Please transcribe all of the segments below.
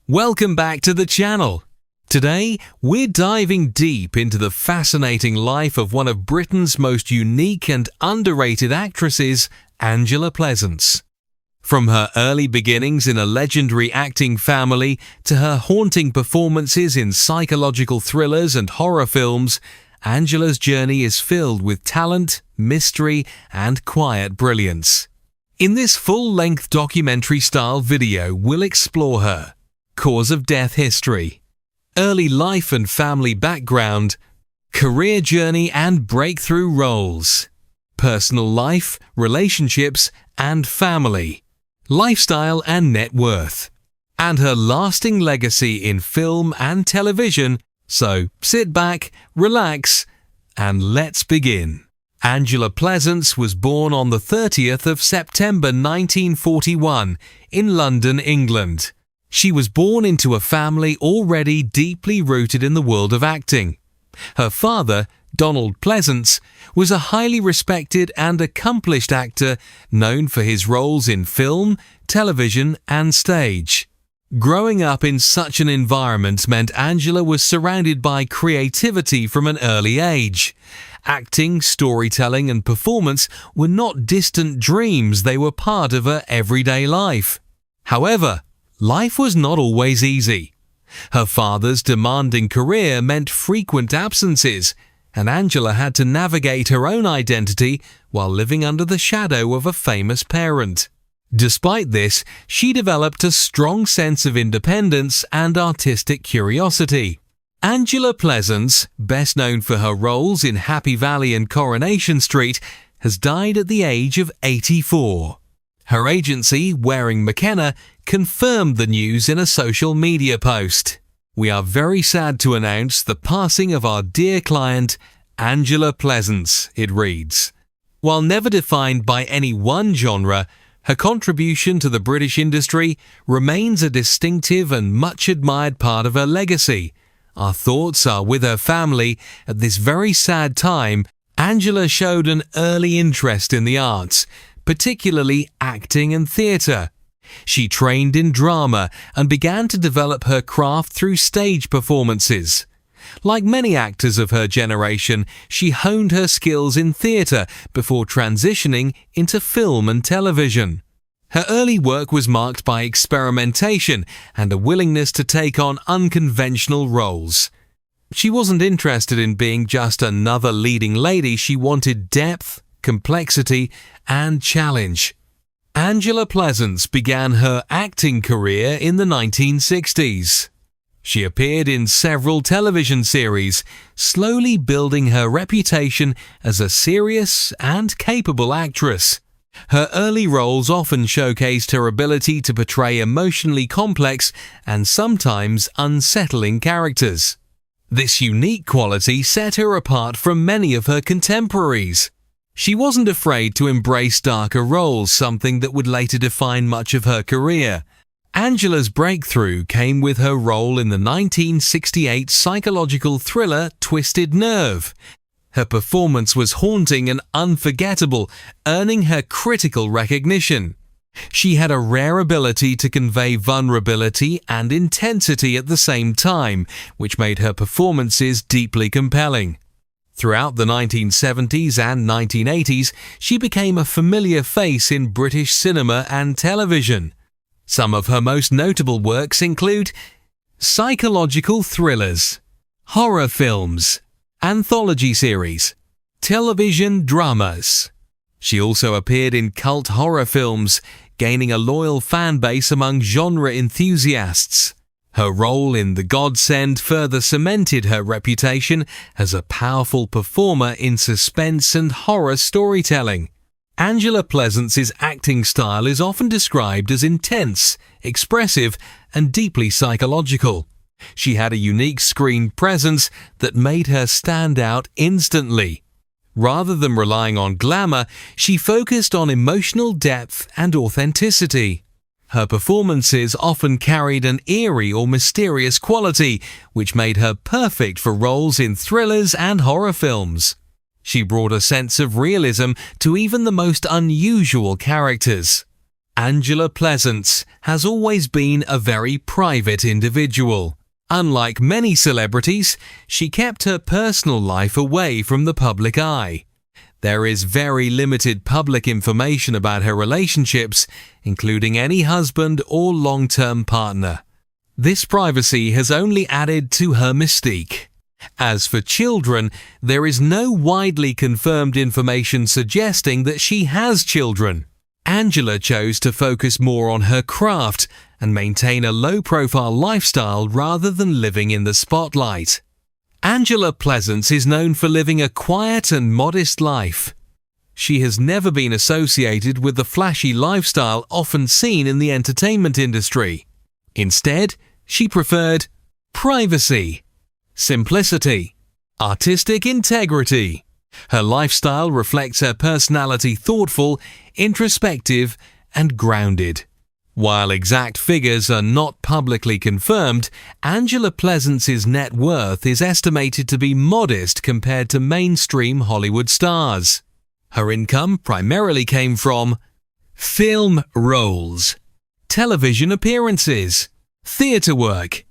Welcome back to the channel. Today, we're diving deep into the fascinating life of one of Britain's most unique and underrated actresses, Angela Pleasence. From her early beginnings in a legendary acting family to her haunting performances in psychological thrillers and horror films, Angela's journey is filled with talent, mystery, and quiet brilliance. In this full-length documentary-style video, we'll explore her cause of death history, early life and family background, career journey and breakthrough roles, personal life, relationships and family, lifestyle and net worth, and her lasting legacy in film and television. So sit back, relax, and let's begin. Angela Pleasence was born on the 30th of September 1941 in London, England. She was born into a family already deeply rooted in the world of acting. Her father, Donald Pleasence, was a highly respected and accomplished actor known for his roles in film, television, and stage. Growing up in such an environment meant Angela was surrounded by creativity from an early age. Acting, storytelling, and performance were not distant dreams, they were part of her everyday life. However, life was not always easy. Her father's demanding career meant frequent absences, and Angela had to navigate her own identity while living under the shadow of a famous parent. Despite this, she developed a strong sense of independence and artistic curiosity. Angela Pleasence, best known for her roles in Happy Valley and Coronation Street, has died at the age of 84. Her agency, Waring McKenna, confirmed the news in a social media post. "We are very sad to announce the passing of our dear client, Angela Pleasence," it reads. While never defined by any one genre, her contribution to the British industry remains a distinctive and much admired part of her legacy. Our thoughts are with her family at this very sad time. Angela showed an early interest in the arts, particularly acting and theatre. She trained in drama and began to develop her craft through stage performances. Like many actors of her generation, she honed her skills in theatre before transitioning into film and television. Her early work was marked by experimentation and a willingness to take on unconventional roles. She wasn't interested in being just another leading lady. She wanted depth, complexity, and challenge. Angela Pleasence began her acting career in the 1960s. She appeared in several television series, slowly building her reputation as a serious and capable actress. Her early roles often showcased her ability to portray emotionally complex and sometimes unsettling characters. This unique quality set her apart from many of her contemporaries. She wasn't afraid to embrace darker roles, something that would later define much of her career. Angela's breakthrough came with her role in the 1968 psychological thriller Twisted Nerve. Her performance was haunting and unforgettable, earning her critical recognition. She had a rare ability to convey vulnerability and intensity at the same time, which made her performances deeply compelling. Throughout the 1970s and 1980s, she became a familiar face in British cinema and television. Some of her most notable works include psychological thrillers, horror films, anthology series, television dramas. She also appeared in cult horror films, gaining a loyal fan base among genre enthusiasts. Her role in The Godsend further cemented her reputation as a powerful performer in suspense and horror storytelling. Angela Pleasence's acting style is often described as intense, expressive, and deeply psychological. She had a unique screen presence that made her stand out instantly. Rather than relying on glamour, she focused on emotional depth and authenticity. Her performances often carried an eerie or mysterious quality, which made her perfect for roles in thrillers and horror films. She brought a sense of realism to even the most unusual characters. Angela Pleasence has always been a very private individual. Unlike many celebrities, she kept her personal life away from the public eye. There is very limited public information about her relationships, including any husband or long-term partner. This privacy has only added to her mystique. As for children, there is no widely confirmed information suggesting that she has children. Angela chose to focus more on her craft and maintain a low-profile lifestyle rather than living in the spotlight. Angela Pleasence is known for living a quiet and modest life. She has never been associated with the flashy lifestyle often seen in the entertainment industry. Instead, she preferred privacy, simplicity, artistic integrity. Her lifestyle reflects her personality thoughtful, introspective, and grounded. While exact figures are not publicly confirmed, Angela Pleasence's net worth is estimated to be modest compared to mainstream Hollywood stars. Her income primarily came from film roles, television appearances, theatre work.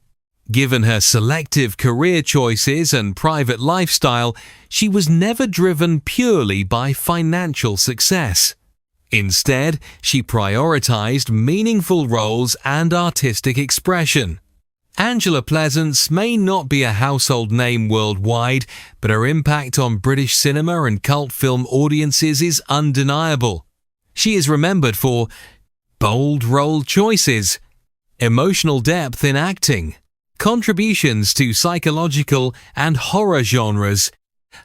Given her selective career choices and private lifestyle, she was never driven purely by financial success. Instead, she prioritized meaningful roles and artistic expression. Angela Pleasence may not be a household name worldwide, but her impact on British cinema and cult film audiences is undeniable. She is remembered for bold role choices, emotional depth in acting, contributions to psychological and horror genres.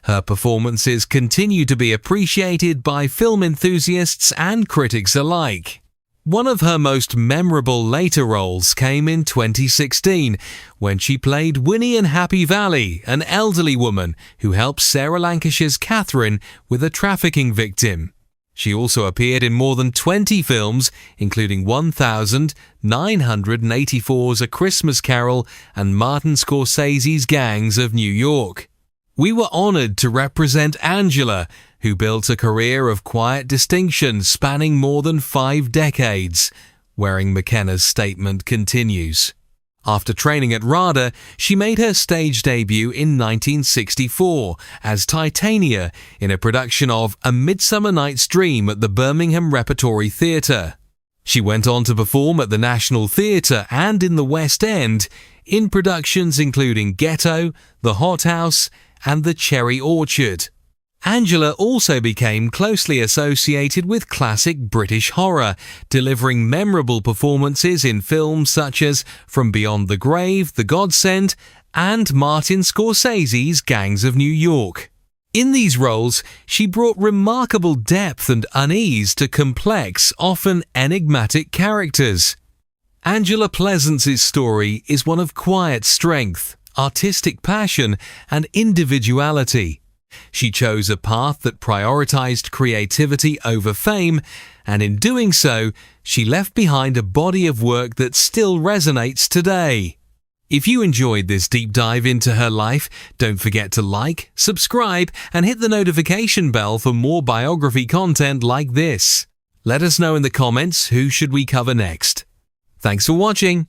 Her performances continue to be appreciated by film enthusiasts and critics alike. One of her most memorable later roles came in 2016, when she played Winnie in Happy Valley, an elderly woman who helps Sarah Lancashire's Catherine with a trafficking victim. She also appeared in more than 20 films, including 1984's A Christmas Carol and Martin Scorsese's Gangs of New York. We were honored to represent Angela, who built a career of quiet distinction spanning more than 5 decades. Wearing McKenna's statement continues. After training at RADA, she made her stage debut in 1964 as Titania in a production of A Midsummer Night's Dream at the Birmingham Repertory Theatre. She went on to perform at the National Theatre and in the West End in productions including Ghetto, The Hot House, and The Cherry Orchard. Angela also became closely associated with classic British horror, delivering memorable performances in films such as From Beyond the Grave, The Godsend, and Martin Scorsese's Gangs of New York. In these roles, she brought remarkable depth and unease to complex, often enigmatic characters. Angela Pleasence's story is one of quiet strength, artistic passion, and individuality. She chose a path that prioritized creativity over fame, and in doing so, she left behind a body of work that still resonates today. If you enjoyed this deep dive into her life, don't forget to like, subscribe, and hit the notification bell for more biography content like this. Let us know in the comments who should we cover next. Thanks for watching.